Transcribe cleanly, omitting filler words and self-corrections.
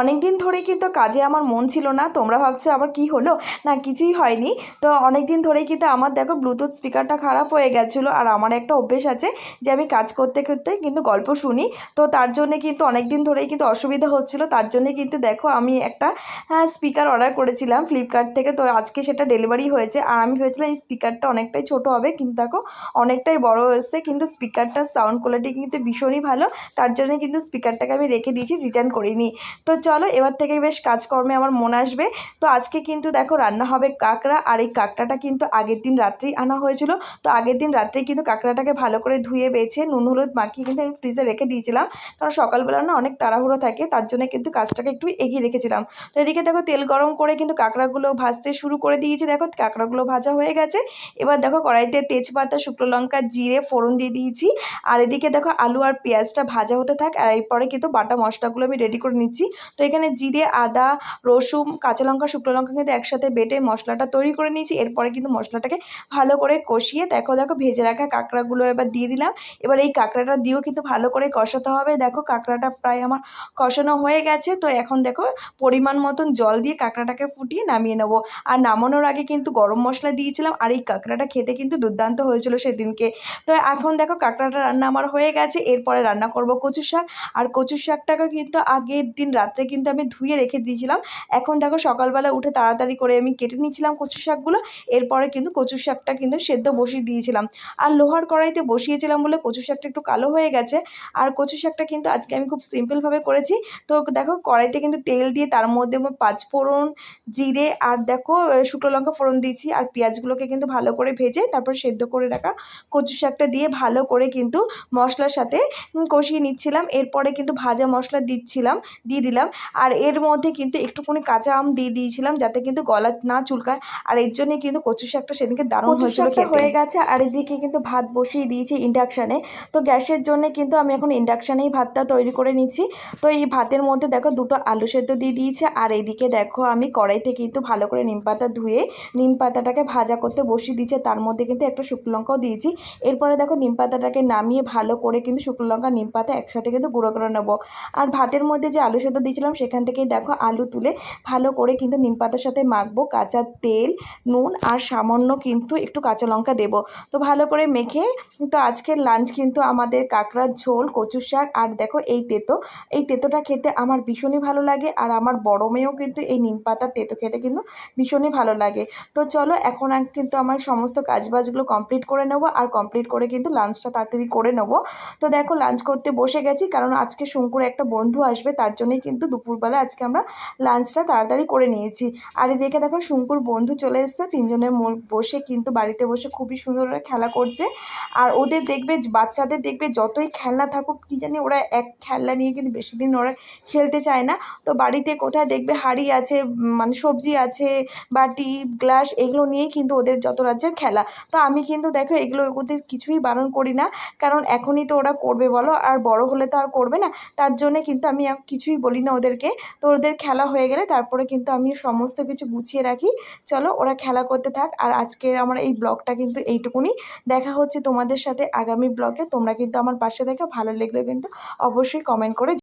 অনেক দিন ধরেই কিন্তু কাজে আমার মন ছিল না। তোমরা ভাবছো আবার কি হলো? না কিছুই হয়নি। তো অনেক দিন ধরেই কিন্তু আমার দেখো ব্লুটুথ স্পিকারটা খারাপ হয়ে গেছিলো। আর আমার একটা অভ্যেস আছে যে আমি কাজ করতে করতে কিন্তু গল্প শুনি। তো তার জন্যে কিন্তু অনেক দিন ধরেই কিন্তু অসুবিধা হচ্ছিলো। তার জন্যে কিন্তু দেখো আমি একটা স্পিকার অর্ডার করেছিলাম ফ্লিপকার্ট থেকে। তো আজকে সেটা ডেলিভারি হয়েছে। আর আমি ভেবেছিলাম এই স্পিকারটা অনেকটাই ছোট হবে, কিন্তু দেখো অনেকটাই বড় এসেছে। কিন্তু স্পিকারটার সাউন্ড কোয়ালিটি কিন্তু ভীষণই ভালো। তার জন্যে কিন্তু স্পিকারটাকে আমি রেখে দিয়েছি, রিটার্ন করিনি। তো চলো এবার থেকে বেশ কাজকর্মে আমার মন আসবে। তো আজকে কিন্তু দেখো রান্না হবে কাঁকড়া। আর এই কাঁকড়াটা কিন্তু আগের দিন রাত্রেই আনা হয়েছিল। তো আগের দিন রাত্রেই কিন্তু কাঁকড়াটাকে ভালো করে ধুয়ে বেছে নুন হলুদ মাখিয়ে কিন্তু আমি ফ্রিজে রেখে দিয়েছিলাম, কারণ সকালবেলা না অনেক তাড়াহুড়ো থাকে, তার জন্য কিন্তু কাজটাকে একটু এগিয়ে রেখেছিলাম। তো এদিকে দেখো তেল গরম করে কিন্তু কাঁকড়াগুলো ভাজতে শুরু করে দিয়েছি। দেখো কাঁকড়াগুলো ভাজা হয়ে গেছে। এবার দেখো কড়াইতে তেজপাতা শুকনো লঙ্কা জিরে ফোড়ন দিয়ে দিয়েছি। আর এদিকে দেখো আলু আর পেঁয়াজটা ভাজা হতে থাক। আর এরপরে কিন্তু বাটা মশলাগুলো আমি রেডি করে নিচ্ছি। তো এখানে জিরে আদা রসুন কাঁচা লঙ্কা শুকনো লঙ্কা কিন্তু একসাথে বেটে মশলাটা তৈরি করে নিয়েছি। এরপরে কিন্তু মশলাটাকে ভালো করে কষিয়ে দেখো ভেজে রাখা কাঁকড়াগুলো এবার দিয়ে দিলাম। এবার এই কাঁকড়াটা দিয়েও কিন্তু ভালো করে কষাতে হবে। দেখো কাঁকড়াটা প্রায় আমার কষানো হয়ে গেছে। তো এখন দেখো পরিমাণ মতন জল দিয়ে কাঁকড়াটাকে ফুটিয়ে নামিয়ে নেবো। আর নামানোর আগে কিন্তু গরম মশলা দিয়েছিলাম। আর এই কাঁকড়াটা খেতে কিন্তু দুর্দান্ত হয়েছিল সেদিনকে। তো এখন দেখো কাঁকড়াটা রান্না আমার হয়ে গেছে। এরপরে রান্না করব কচু শাক। আর কচু শাকটাকে কিন্তু আগের দিন রাত্রে কিন্তু আমি ধুয়ে রেখে দিয়েছিলাম। এখন দেখো সকালবেলা উঠে তাড়াতাড়ি করে আমি কেটে নিচ্ছিলাম কচু শাকগুলো। এরপরে কিন্তু কচু শাকটা কিন্তু সেদ্ধ বসিয়ে দিয়েছিলাম। আর লোহার কড়াইতে বসিয়েছিলাম বলে কচু শাকটা একটু কালো হয়ে গেছে। আর কচু শাকটা কিন্তু আজকে আমি খুব সিম্পলভাবে করেছি। তো দেখো কড়াইতে কিন্তু তেল দিয়ে তার মধ্যে পাঁচফোড়ন জিরে আর দেখো শুকনো লঙ্কা ফোড়ন দিয়েছি। আর পেঁয়াজগুলোকে কিন্তু ভালো করে ভেজে তারপর সেদ্ধ করে রাখা কচু শাকটা দিয়ে ভালো করে কিন্তু মশলার সাথে কষিয়ে নিচ্ছিলাম। এরপরে কিন্তু ভাজা মশলা দিয়ে দিলাম। আর এর মধ্যে কিন্তু একটুখানি কাঁচা আম দিয়ে দিয়েছিলাম, যাতে কিন্তু গলা না চুলকায়। আর এর জন্যই কিন্তু কচু শাকটা সেদিনকে দারুণ হয়েছিল খেতে। হয়ে গেছে। আর এদিকে কিন্তু ভাত বসিয়ে দিয়েছি ইন্ডাকশানে। তো গ্যাসের জন্য কিন্তু আমি এখন ইন্ডাকশানেই ভাতটা তৈরি করে নিচ্ছি। তো এই ভাতের মধ্যে দেখো দুটো আলু সেদ্ধ দিয়ে দিয়েছে। আর এইদিকে দেখো আমি কড়াইতে কিন্তু ভালো করে নিম পাতা ধুয়ে নিম পাতাটাকে ভাজা করতে বসিয়ে দিয়েছে। তার মধ্যে কিন্তু একটা শুকনো লঙ্কাও দিয়েছি। এরপরে দেখো নিম পাতাটাকে নামিয়ে ভালো করে কিন্তু শুকনো লঙ্কা নিম পাতা একসাথে কিন্তু গুঁড়ো করে নেবো। আর ভাতের মধ্যে যে আলু সেদ্ধ দিয়েছিলাম সেখান থেকেই দেখো আলু তুলে ভালো করে কিন্তু নিম পাতার সাথে মাখবো। কাঁচা তেল নুন আর সামান্য কিন্তু একটু কাঁচা লঙ্কা দেবো। তো ভালো করে মেখে তো আজকের লাঞ্চ কিন্তু আমাদের কাঁকড়ার ঝোল কচু শাক আর দেখো এই তেঁতোটা খেতে আমার ভীষণই ভালো লাগে। আর আমার বড় মেয়েও কিন্তু এই নিম পাতার তেঁতো খেতে কিন্তু ভীষণই ভালো লাগে। তো চলো এখন কিন্তু আমার সমস্ত কাজবাজগুলো কমপ্লিট করে নেবো। আর কমপ্লিট করে কিন্তু লাঞ্চটা তাড়াতাড়ি করে নেবো। তো দেখো লাঞ্চ করতে বসে গেছি, কারণ আজকে শঙ্কুর একটা বন্ধু আসবে, তার জন্যই কিন্তু দুপুরবেলা আজকে আমরা লাঞ্চটা তাড়াতাড়ি করে নিয়েছি। আর এদিকে দেখো শঙ্কুর বন্ধু চলে এসছে, তিনজনে বসে কিন্তু বাড়িতে বসে খুবই সুন্দর ওরা খেলা করছে। আর ওদের দেখবে বাচ্চাদের দেখবে যতই খেলনা থাকুক কী জানি ওরা এক খেলনা নিয়ে কিন্তু বেশি দিন ওরা খেলতে চায় না। তো বাড়িতে কোথায় দেখবে হাঁড়ি আছে মানে সবজি আছে বাটি গ্লাস এগুলো নিয়েই কিন্তু ওদের যত রাজ্যের খেলা। তো আমি কিন্তু দেখো এগুলো ওদের কিছুই বারণ করি না, কারণ এখনই তো ওরা করবে বলো, আর বড় হলে তো আর করবে না। তার জন্যে কিন্তু আমি কিছুই বলি না ওদেরকে। তো ওদের খেলা হয়ে গেলে তারপরে কিন্তু আমি সমস্ত কিছু গুছিয়ে রাখি। চলো ওরা খেলা করতে থাক। আর আজকের আমার এই ব্লগটা কিন্তু এইটুকুনি। দেখা হচ্ছে তোমাদের সাথে আগামী ব্লগে। তোমরা কিন্তু আমার পাশে দেখো, ভালো লাগলে কিন্তু অবশ্যই কমেন্ট করে